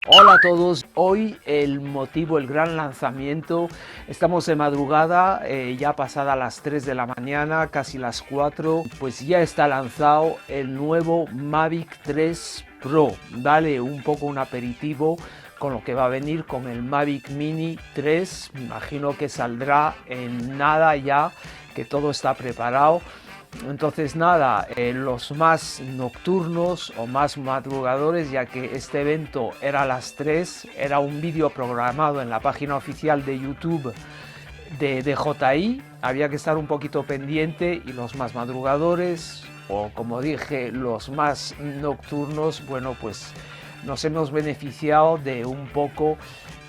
Hola a todos, hoy el motivo, el gran lanzamiento, estamos de madrugada, ya pasada las 3 de la mañana, casi las 4, pues ya está lanzado el nuevo Mavic 3 Pro. Dale un poco un aperitivo con lo que va a venir con el Mavic Mini 3, me imagino que saldrá en nada ya, que todo está preparado. Entonces nada, los más nocturnos o más madrugadores, ya que este evento era a las 3, era un vídeo programado en la página oficial de YouTube de DJI, había que estar un poquito pendiente, y los más madrugadores, o como dije, los más nocturnos, bueno, pues nos hemos beneficiado de un poco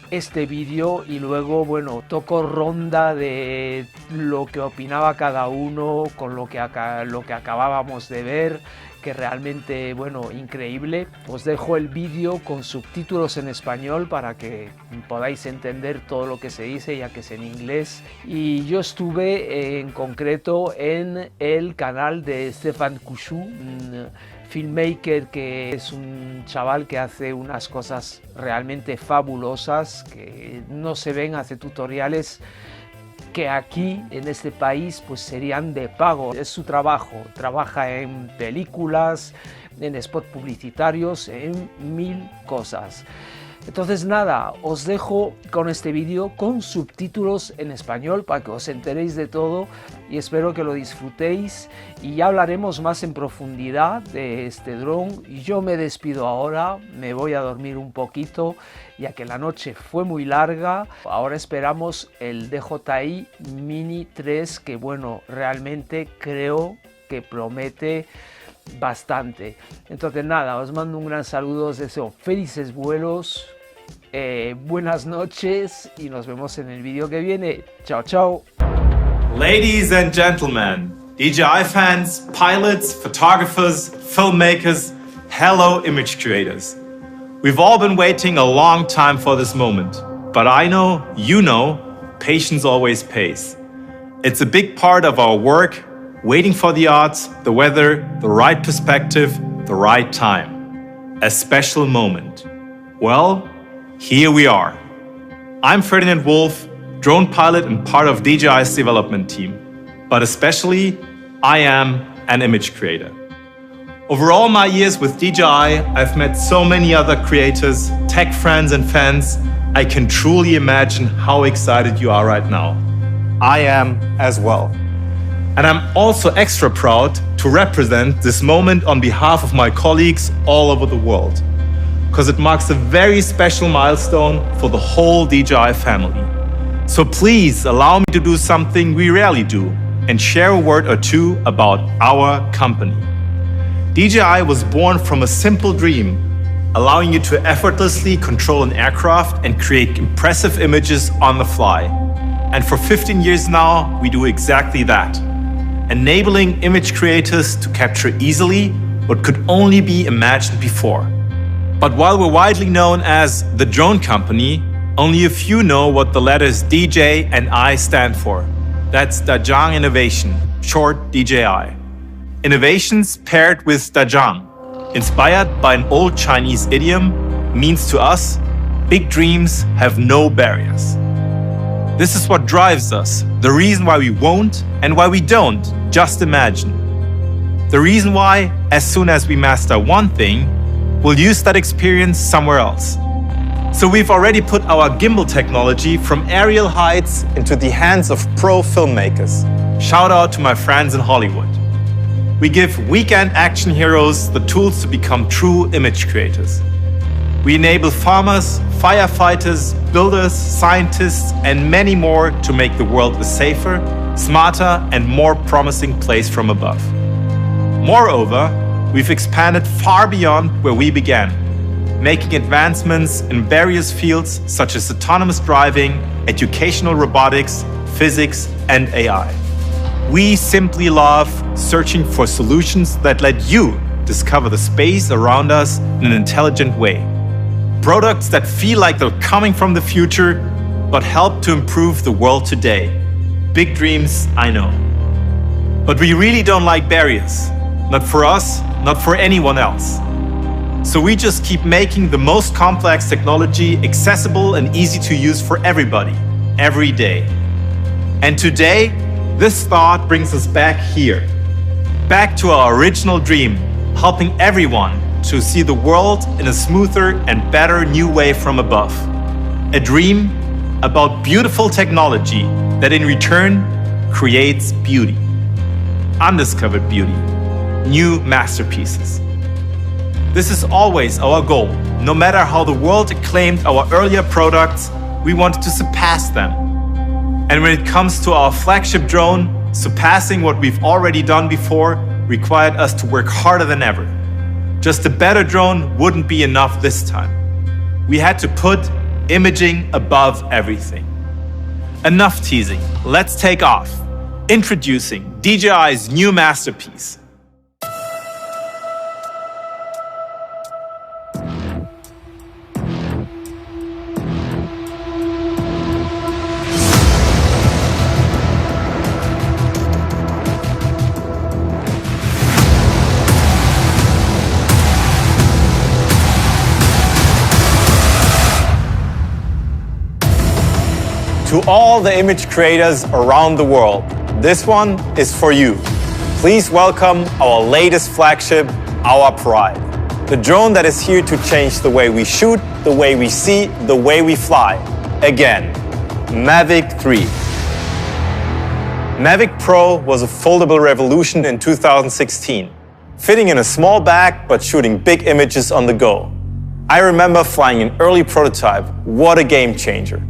este vídeo, y luego, bueno, toco ronda de lo que opinaba cada uno con lo que acabábamos de ver, que realmente, bueno, increíble. Os dejo el vídeo con subtítulos en español para que podáis entender todo lo que se dice, ya que es en inglés. Y yo estuve en concreto en el canal de Stefan Couchou, filmaker, que es un chaval que hace unas cosas realmente fabulosas que no se ven, hace tutoriales que aquí en este país pues serían de pago. Es su trabajo, trabaja en películas, en spots publicitarios, en mil cosas. Entonces nada, os dejo con este vídeo con subtítulos en español para que os enteréis de todo, y espero que lo disfrutéis, y ya hablaremos más en profundidad de este dron. Yo me despido ahora, me voy a dormir un poquito, ya que la noche fue muy larga. Ahora esperamos el DJI Mini 3, que bueno, realmente creo que promete bastante. Entonces nada, os mando un gran saludo, os deseo felices vuelos, buenas noches, y nos vemos en el vídeo que viene. Chao, chao. Ladies and gentlemen, DJI fans, pilots, photographers, filmmakers, hello image creators. We've all been waiting a long time for this moment, but I know, you know, patience always pays. It's a big part of our work, waiting for the odds, the weather, the right perspective, the right time. A special moment. Well, here we are. I'm Ferdinand Wolf, drone pilot and part of DJI's development team. But especially, I am an image creator. Over all my years with DJI, I've met so many other creators, tech friends and fans. I can truly imagine how excited you are right now. I am as well. And I'm also extra proud to represent this moment on behalf of my colleagues all over the world, because it marks a very special milestone for the whole DJI family. So please allow me to do something we rarely do and share a word or two about our company. DJI was born from a simple dream, allowing you to effortlessly control an aircraft and create impressive images on the fly. And for 15 years now, we do exactly that, enabling image creators to capture easily what could only be imagined before. But while we're widely known as the drone company, only a few know what the letters DJ and I stand for. That's Dajang Innovation, short DJI. Innovations paired with Dajang, inspired by an old Chinese idiom, means to us, big dreams have no barriers. This is what drives us, the reason why we won't and why we don't just imagine. The reason why, as soon as we master one thing, we'll use that experience somewhere else. So we've already put our gimbal technology from aerial heights into the hands of pro filmmakers. Shout out to my friends in Hollywood. We give weekend action heroes the tools to become true image creators. We enable farmers, firefighters, builders, scientists, and many more to make the world a safer, smarter, and more promising place from above. Moreover, we've expanded far beyond where we began, making advancements in various fields such as autonomous driving, educational robotics, physics, and AI. We simply love searching for solutions that let you discover the space around us in an intelligent way. Products that feel like they're coming from the future, but help to improve the world today. Big dreams, I know. But we really don't like barriers. Not for us, not for anyone else. So we just keep making the most complex technology accessible and easy to use for everybody, every day. And today, this thought brings us back here, back to our original dream, helping everyone to see the world in a smoother and better new way from above. A dream about beautiful technology that in return creates beauty, undiscovered beauty, new masterpieces. This is always our goal. No matter how the world acclaimed our earlier products, we wanted to surpass them. And when it comes to our flagship drone, surpassing what we've already done before required us to work harder than ever. Just a better drone wouldn't be enough this time. We had to put imaging above everything. Enough teasing, let's take off. Introducing DJI's new masterpiece. To all the image creators around the world, this one is for you. Please welcome our latest flagship, our pride. The drone that is here to change the way we shoot, the way we see, the way we fly. Again, Mavic 3. Mavic Pro was a foldable revolution in 2016, fitting in a small bag but shooting big images on the go. I remember flying an early prototype. What a game changer.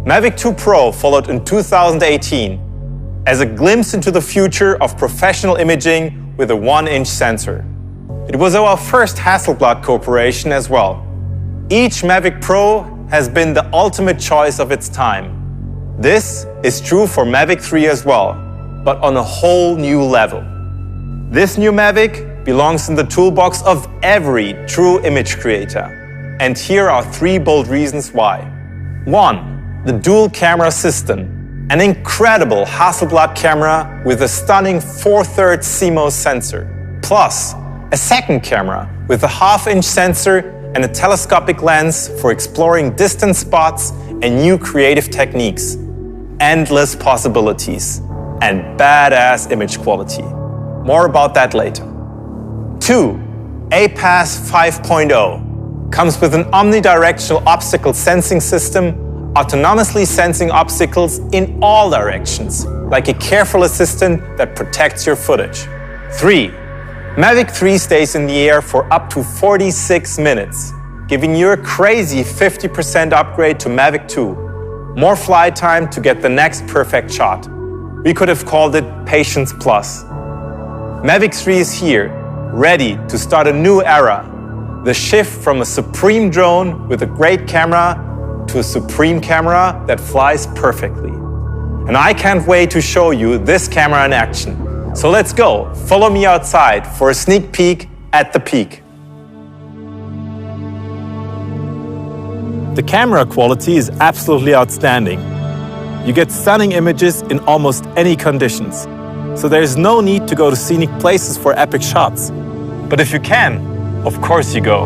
Mavic 2 Pro followed in 2018 as a glimpse into the future of professional imaging with a 1-inch sensor. It was our first Hasselblad cooperation as well. Each Mavic Pro has been the ultimate choice of its time. This is true for Mavic 3 as well, but on a whole new level. This new Mavic belongs in the toolbox of every true image creator. And here are 3 bold reasons why. 1. The dual camera system, an incredible Hasselblad camera with a stunning 4/3 CMOS sensor, plus a second camera with a 1/2-inch sensor and a telescopic lens for exploring distant spots and new creative techniques. Endless possibilities and badass image quality. More about that later. 2. APAS 5.0 comes with an omnidirectional obstacle sensing system, autonomously sensing obstacles in all directions, like a careful assistant that protects your footage. 3. Mavic 3 stays in the air for up to 46 minutes, giving you a crazy 50% upgrade to Mavic 2. More flight time to get the next perfect shot. We could have called it Patience Plus. Mavic 3 is here, ready to start a new era. The shift from a supreme drone with a great camera to a supreme camera that flies perfectly. And I can't wait to show you this camera in action. So let's go, follow me outside for a sneak peek at the peak. The camera quality is absolutely outstanding. You get stunning images in almost any conditions. So there's no need to go to scenic places for epic shots. But if you can, of course you go.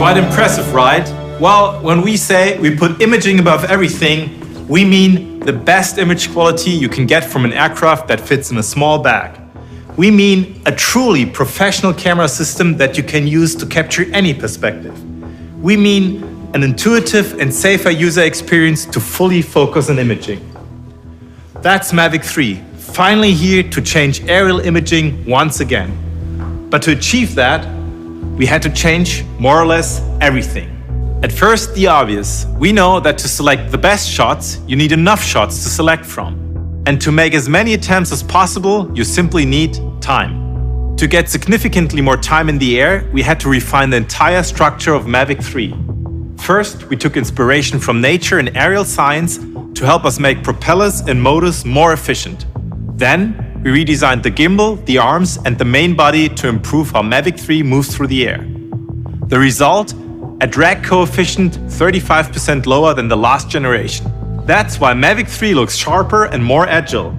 Quite impressive, right? Well, when we say we put imaging above everything, we mean the best image quality you can get from an aircraft that fits in a small bag. We mean a truly professional camera system that you can use to capture any perspective. We mean an intuitive and safer user experience to fully focus on imaging. That's Mavic 3, finally here to change aerial imaging once again. But to achieve that, we had to change more or less everything. At first, the obvious. We know that to select the best shots, you need enough shots to select from. And to make as many attempts as possible, you simply need time. To get significantly more time in the air, we had to refine the entire structure of Mavic 3. First, we took inspiration from nature and aerial science to help us make propellers and motors more efficient. Then, we redesigned the gimbal, the arms, and the main body to improve how Mavic 3 moves through the air. The result? A drag coefficient 35% lower than the last generation. That's why Mavic 3 looks sharper and more agile.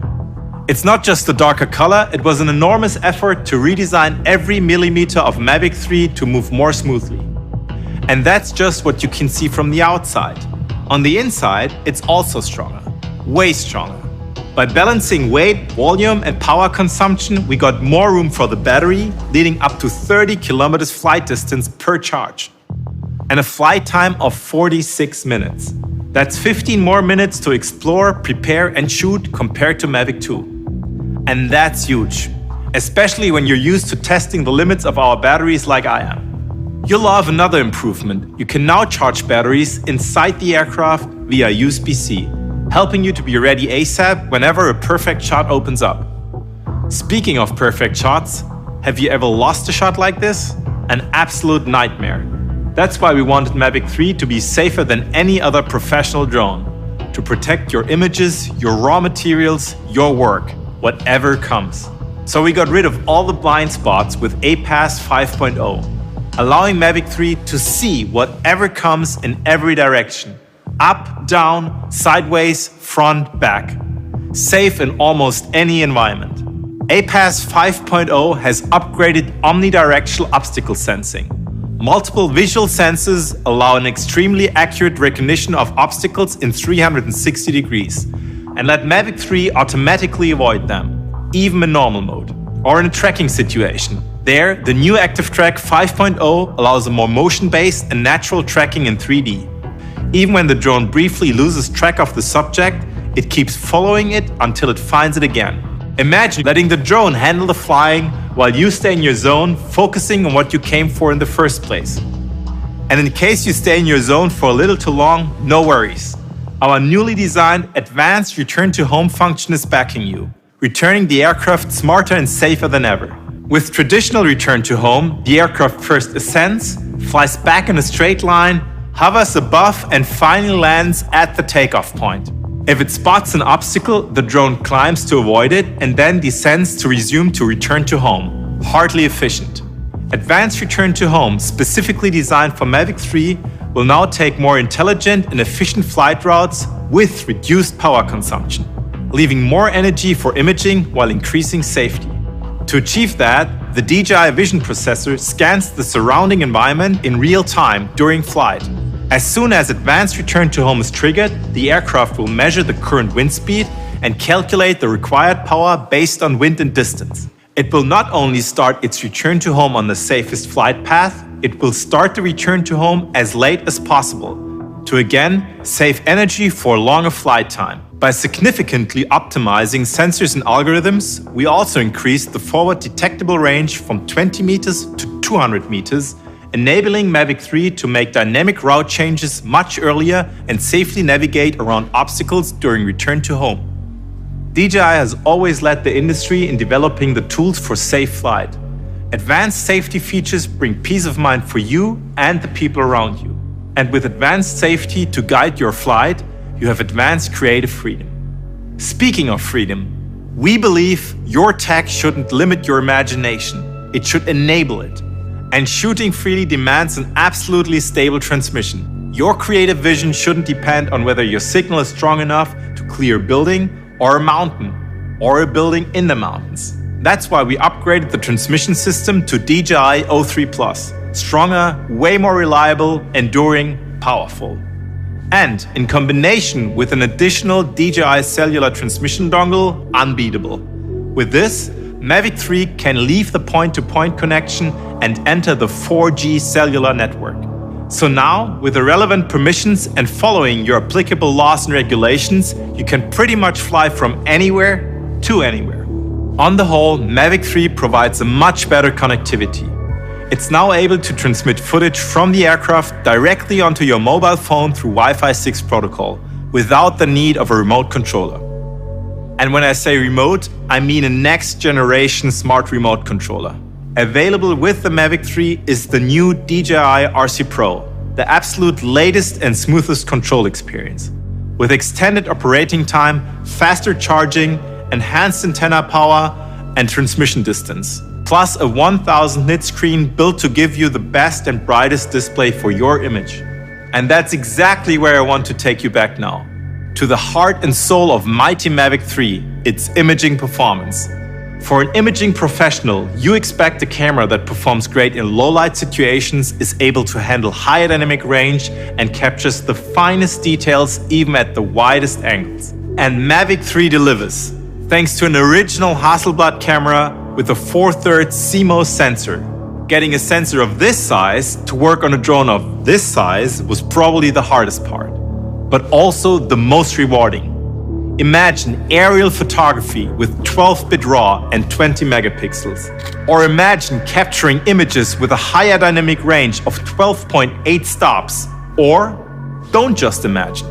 It's not just the darker color, it was an enormous effort to redesign every millimeter of Mavic 3 to move more smoothly. And that's just what you can see from the outside. On the inside, it's also stronger, way stronger. By balancing weight, volume, and power consumption, we got more room for the battery, leading up to 30 kilometers flight distance per charge. And a flight time of 46 minutes. That's 15 more minutes to explore, prepare, and shoot compared to Mavic 2. And that's huge, especially when you're used to testing the limits of our batteries like I am. You'll love another improvement. You can now charge batteries inside the aircraft via USB-C, helping you to be ready ASAP whenever a perfect shot opens up. Speaking of perfect shots, have you ever lost a shot like this? An absolute nightmare. That's why we wanted Mavic 3 to be safer than any other professional drone, to protect your images, your raw materials, your work, whatever comes. So we got rid of all the blind spots with APAS 5.0, allowing Mavic 3 to see whatever comes in every direction, up, down, sideways, front, back. Safe in almost any environment. APAS 5.0 has upgraded omnidirectional obstacle sensing. Multiple visual sensors allow an extremely accurate recognition of obstacles in 360 degrees and let Mavic 3 automatically avoid them, even in normal mode or in a tracking situation. There, the new Active Track 5.0 allows a more motion-based and natural tracking in 3D. Even when the drone briefly loses track of the subject, it keeps following it until it finds it again. Imagine letting the drone handle the flying while you stay in your zone, focusing on what you came for in the first place. And in case you stay in your zone for a little too long, no worries. Our newly designed advanced return to home function is backing you, returning the aircraft smarter and safer than ever. With traditional return to home, the aircraft first ascends, flies back in a straight line, hovers above, and finally lands at the takeoff point. If it spots an obstacle, the drone climbs to avoid it and then descends to resume to return to home. Hardly efficient. Advanced return to home, specifically designed for Mavic 3, will now take more intelligent and efficient flight routes with reduced power consumption, leaving more energy for imaging while increasing safety. To achieve that, the DJI Vision processor scans the surrounding environment in real time during flight. As soon as advanced return to home is triggered, the aircraft will measure the current wind speed and calculate the required power based on wind and distance. It will not only start its return to home on the safest flight path, it will start the return to home as late as possible to again save energy for longer flight time. By significantly optimizing sensors and algorithms, we also increased the forward detectable range from 20 meters to 200 meters, enabling Mavic 3 to make dynamic route changes much earlier and safely navigate around obstacles during return to home. DJI has always led the industry in developing the tools for safe flight. Advanced safety features bring peace of mind for you and the people around you. And with advanced safety to guide your flight, you have advanced creative freedom. Speaking of freedom, we believe your tech shouldn't limit your imagination. It should enable it. And shooting freely demands an absolutely stable transmission. Your creative vision shouldn't depend on whether your signal is strong enough to clear a building or a mountain, or a building in the mountains. That's why we upgraded the transmission system to DJI O3+. Stronger, way more reliable, enduring, powerful. And in combination with an additional DJI cellular transmission dongle, unbeatable. With this, Mavic 3 can leave the point-to-point connection and enter the 4G cellular network. So now, with the relevant permissions and following your applicable laws and regulations, you can pretty much fly from anywhere to anywhere. On the whole, Mavic 3 provides a much better connectivity. It's now able to transmit footage from the aircraft directly onto your mobile phone through Wi-Fi 6 protocol, without the need of a remote controller. And when I say remote, I mean a next-generation smart remote controller. Available with the Mavic 3 is the new DJI RC Pro, the absolute latest and smoothest control experience. With extended operating time, faster charging, enhanced antenna power, and transmission distance. Plus a 1000 nit screen built to give you the best and brightest display for your image. And that's exactly where I want to take you back now. To the heart and soul of mighty Mavic 3, its imaging performance. For an imaging professional, you expect a camera that performs great in low-light situations, is able to handle higher dynamic range, and captures the finest details even at the widest angles. And Mavic 3 delivers, thanks to an original Hasselblad camera with a 4/3 CMOS sensor. Getting a sensor of this size to work on a drone of this size was probably the hardest part, but also the most rewarding. Imagine aerial photography with 12-bit RAW and 20 megapixels. Or imagine capturing images with a higher dynamic range of 12.8 stops. Or don't just imagine.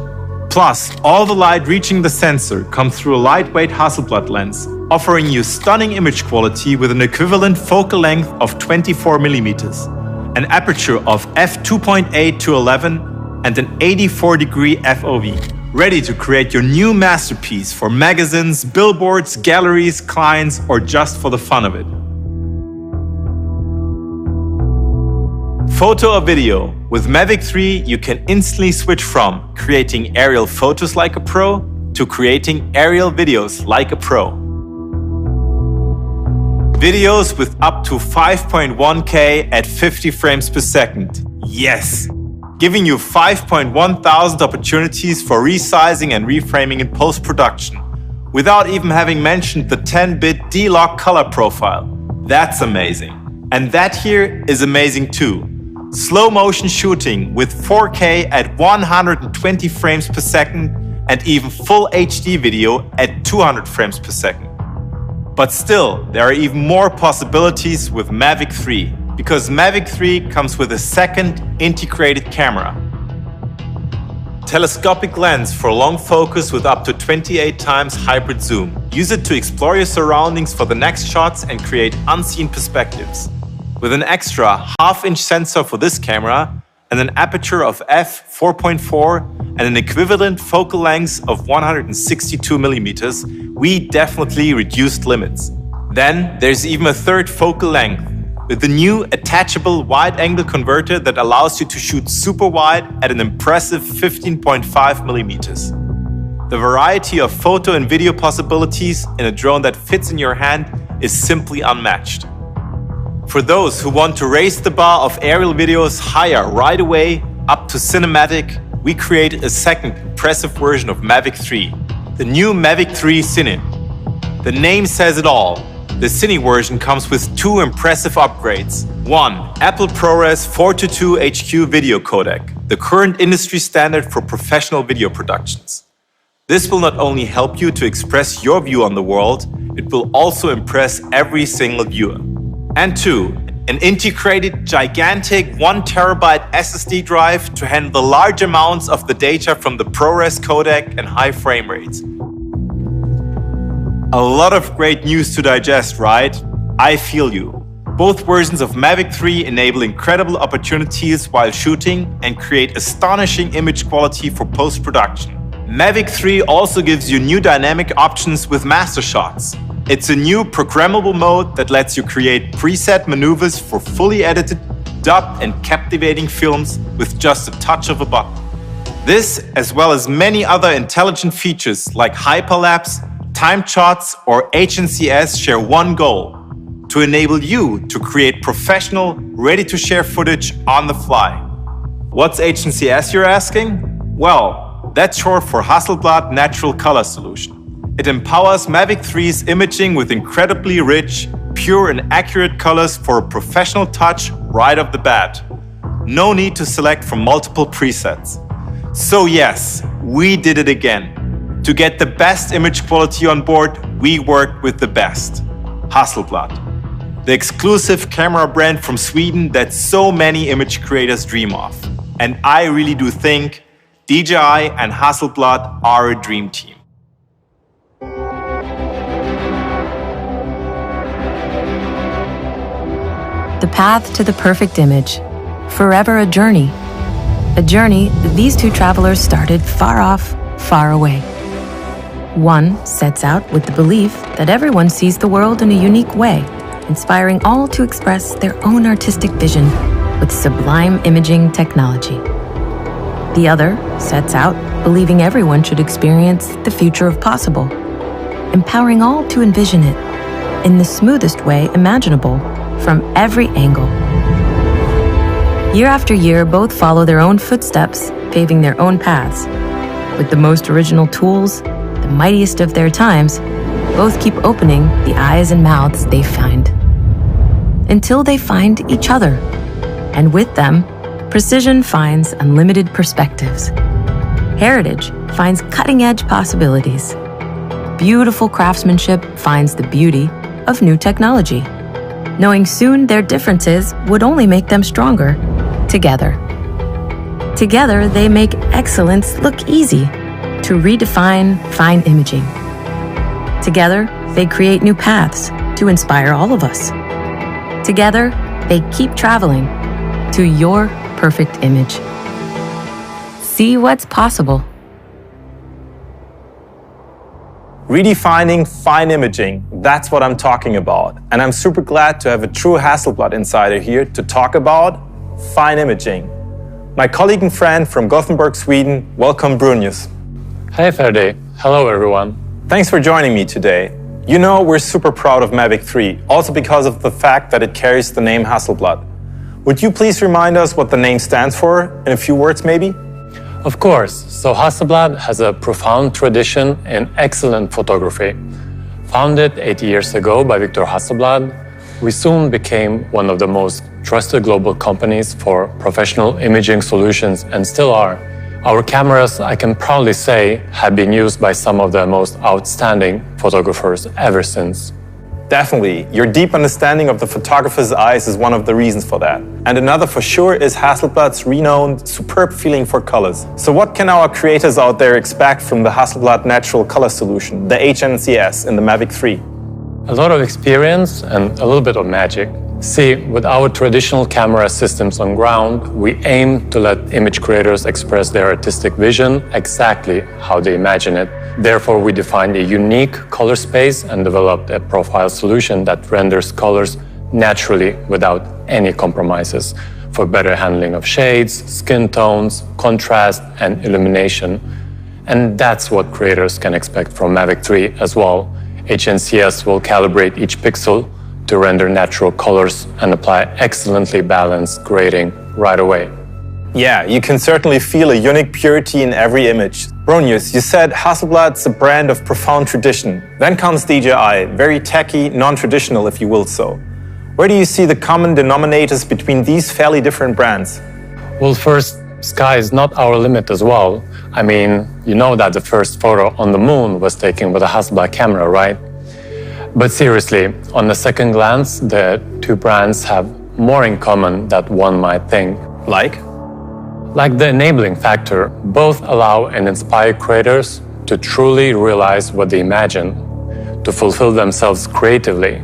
Plus, all the light reaching the sensor comes through a lightweight Hasselblad lens, offering you stunning image quality with an equivalent focal length of 24 millimeters, an aperture of f2.8 to 11, and an 84-degree FOV. Ready to create your new masterpiece for magazines, billboards, galleries, clients, or just for the fun of it. Photo or video. With Mavic 3, you can instantly switch from creating aerial photos like a pro to creating aerial videos like a pro. Videos with up to 5.1K at 50 frames per second. Yes! Giving you 5.1 thousand opportunities for resizing and reframing in post-production, without even having mentioned the 10-bit D-Log color profile. That's amazing. And that here is amazing too. Slow motion shooting with 4K at 120 frames per second and even full HD video at 200 frames per second. But still, there are even more possibilities with Mavic 3. Because Mavic 3 comes with a second integrated camera. Telescopic lens for long focus with up to 28 times hybrid zoom. Use it to explore your surroundings for the next shots and create unseen perspectives. With an extra half-inch sensor for this camera and an aperture of f4.4 and an equivalent focal length of 162 millimeters, we definitely reduced limits. Then there's even a third focal length, with the new attachable wide-angle converter that allows you to shoot super wide at an impressive 15.5 millimeters. The variety of photo and video possibilities in a drone that fits in your hand is simply unmatched. For those who want to raise the bar of aerial videos higher right away, up to cinematic, we created a second impressive version of Mavic 3, the new Mavic 3 Cine. The name says it all. The Cine version comes with two impressive upgrades. One, Apple ProRes 4:2 HQ video codec, the current industry standard for professional video productions. This will not only help you to express your view on the world, it will also impress every single viewer. And two, an integrated gigantic 1 terabyte SSD drive to handle the large amounts of the data from the ProRes codec and high frame rates. A lot of great news to digest, right? I feel you. Both versions of Mavic 3 enable incredible opportunities while shooting and create astonishing image quality for post-production. Mavic 3 also gives you new dynamic options with master shots. It's a new programmable mode that lets you create preset maneuvers for fully edited, dubbed and captivating films with just a touch of a button. This, as well as many other intelligent features like hyperlapse, time shots, or HNCS share one goal: to enable you to create professional, ready-to-share footage on the fly. What's HNCS, you're asking? Well, that's short for Hasselblad Natural Color Solution. It empowers Mavic 3's imaging with incredibly rich, pure and accurate colors for a professional touch right off the bat. No need to select from multiple presets. So yes, we did it again. To get the best image quality on board, we worked with the best. Hasselblad. the exclusive camera brand from Sweden that so many image creators dream of. And I really do think DJI and Hasselblad are a dream team. The path to the perfect image, forever a journey. A journey that these two travelers started far off, far away. One sets out with the belief that everyone sees the world in a unique way, inspiring all to express their own artistic vision with sublime imaging technology. The other sets out believing everyone should experience the future of possible, empowering all to envision it in the smoothest way imaginable from every angle. Year after year, both follow their own footsteps, paving their own paths. With the most original tools, the mightiest of their times, both keep opening the eyes and mouths they find. Until they find each other. And with them, precision finds unlimited perspectives. Heritage finds cutting-edge possibilities. Beautiful craftsmanship finds the beauty of new technology, knowing soon their differences would only make them stronger together. Together, they make excellence look easy to redefine fine imaging. Together, they create new paths to inspire all of us. Together, they keep traveling to your perfect image. See what's possible. Redefining fine imaging, that's what I'm talking about. And I'm super glad to have a true Hasselblad insider here to talk about fine imaging. My colleague and friend from Gothenburg, Sweden, welcome Brunius. Hey Ferdi, hello everyone. Thanks for joining me today. You know, we're super proud of Mavic 3, also because of the fact that it carries the name Hasselblad. Would you please remind us what the name stands for, in a few words maybe? Of course, so Hasselblad has a profound tradition in excellent photography. Founded 80 years ago by Victor Hasselblad, we soon became one of the most trusted global companies for professional imaging solutions and still are. Our cameras, I can proudly say, have been used by some of the most outstanding photographers ever since. Definitely. Your deep understanding of the photographer's eyes is one of the reasons for that. And another for sure is Hasselblad's renowned, superb feeling for colors. So what can our creators out there expect from the Hasselblad Natural Color Solution, the HNCS in the Mavic 3? A lot of experience and a little bit of magic. See, with our traditional camera systems on ground, we aim to let image creators express their artistic vision exactly how they imagine it. Therefore, we defined a unique color space and developed a profile solution that renders colors naturally without any compromises for better handling of shades, skin tones, contrast, and illumination. And that's what creators can expect from Mavic 3 as well. HNCS will calibrate each pixel to render natural colors and apply excellently balanced grading right away. Yeah, you can certainly feel a unique purity in every image. Bronius, you said Hasselblad's a brand of profound tradition. Then comes DJI, very techy, non-traditional if you will so. Where do you see the common denominators between these fairly different brands? Well, first, sky is not our limit as well. I mean, you know that the first photo on the moon was taken with a Hasselblad camera, right? But seriously, on the second glance, the two brands have more in common than one might think. Like the enabling factor, both allow and inspire creators to truly realize what they imagine, to fulfill themselves creatively.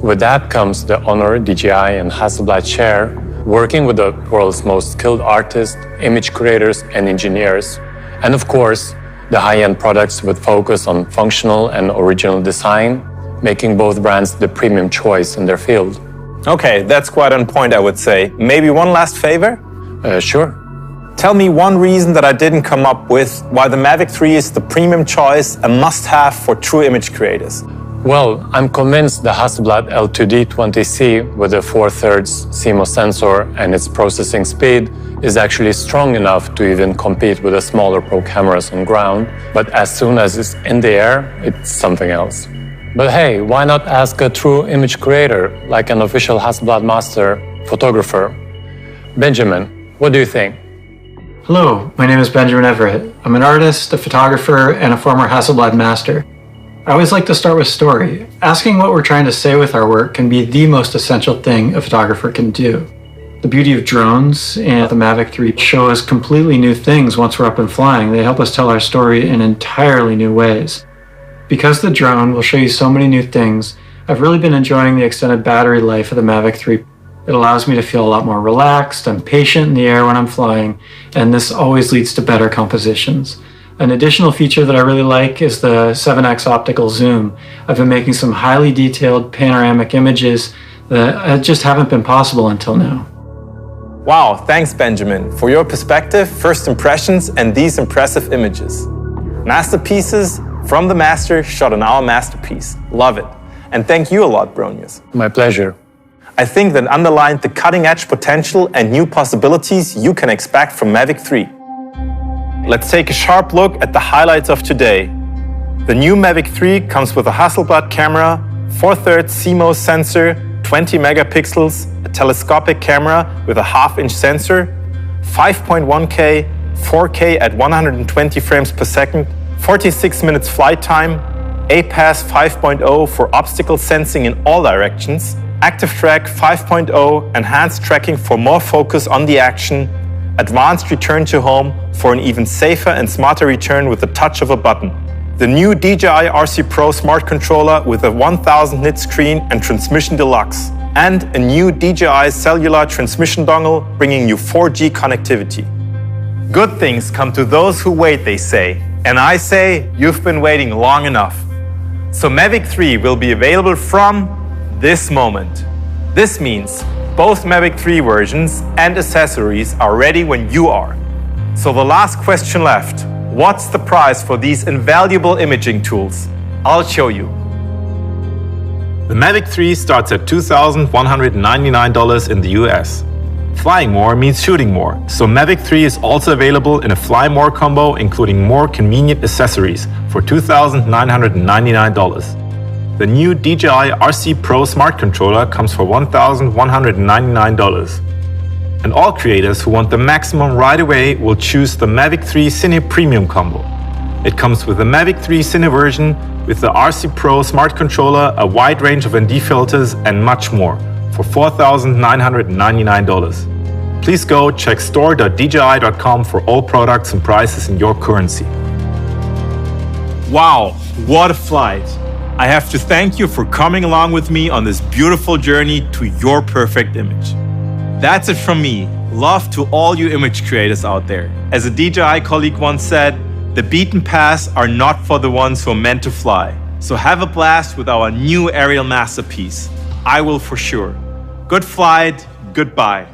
With that comes the honor DJI and Hasselblad share, working with the world's most skilled artists, image creators, and engineers. And of course, the high-end products with focus on functional and original design, making both brands the premium choice in their field. Okay, that's quite on point, I would say. Maybe one last favor? Sure. Tell me one reason that I didn't come up with why the Mavic 3 is the premium choice, a must-have for true image creators. Well, I'm convinced the Hasselblad L2D20C with a 4/3 CMOS sensor and its processing speed is actually strong enough to even compete with the smaller Pro cameras on ground. But as soon as it's in the air, it's something else. But hey, why not ask a true image creator, like an official Hasselblad master photographer? Benjamin, what do you think? Hello, my name is Benjamin Everett. I'm an artist, a photographer, and a former Hasselblad master. I always like to start with story. Asking what we're trying to say with our work can be the most essential thing a photographer can do. The beauty of drones and the Mavic 3 show us completely new things once we're up and flying. They help us tell our story in entirely new ways. Because the drone will show you so many new things, I've really been enjoying the extended battery life of the Mavic 3. It allows me to feel a lot more relaxed and patient in the air when I'm flying, and this always leads to better compositions. An additional feature that I really like is the 7x optical zoom. I've been making some highly detailed panoramic images that just haven't been possible until now. Wow, thanks Benjamin for your perspective, first impressions, and these impressive images. Masterpieces from the master shot on our masterpiece. Love it. And thank you a lot, Bronius. My pleasure. I think that underlined the cutting-edge potential and new possibilities you can expect from Mavic 3. Let's take a sharp look at the highlights of today. The new Mavic 3 comes with a Hasselblad camera, 4/3 CMOS sensor, 20 megapixels, a telescopic camera with a half-inch sensor, 5.1K, 4K at 120 frames per second, 46 minutes flight time, APAS 5.0 for obstacle sensing in all directions, Active Track 5.0, enhanced tracking for more focus on the action, advanced return to home for an even safer and smarter return with the touch of a button. The new DJI RC Pro smart controller with a 1000 nit screen and transmission deluxe. And a new DJI cellular transmission dongle bringing you 4G connectivity. Good things come to those who wait, they say. And I say, you've been waiting long enough. So Mavic 3 will be available from this moment. This means both Mavic 3 versions and accessories are ready when you are. So the last question left, what's the price for these invaluable imaging tools? I'll show you. The Mavic 3 starts at $2,199 in the US. Flying more means shooting more, so Mavic 3 is also available in a Fly More combo including more convenient accessories for $2,999. The new DJI RC Pro Smart Controller comes for $1,199. And all creators who want the maximum right away will choose the Mavic 3 Cine Premium combo. It comes with the Mavic 3 Cine version with the RC Pro Smart Controller, a wide range of ND filters and much more for $4,999. Please go check store.dji.com for all products and prices in your currency. Wow, what a flight! I have to thank you for coming along with me on this beautiful journey to your perfect image. That's it from me. Love to all you image creators out there. As a DJI colleague once said, the beaten paths are not for the ones who are meant to fly. So have a blast with our new aerial masterpiece. I will for sure. Good flight, goodbye.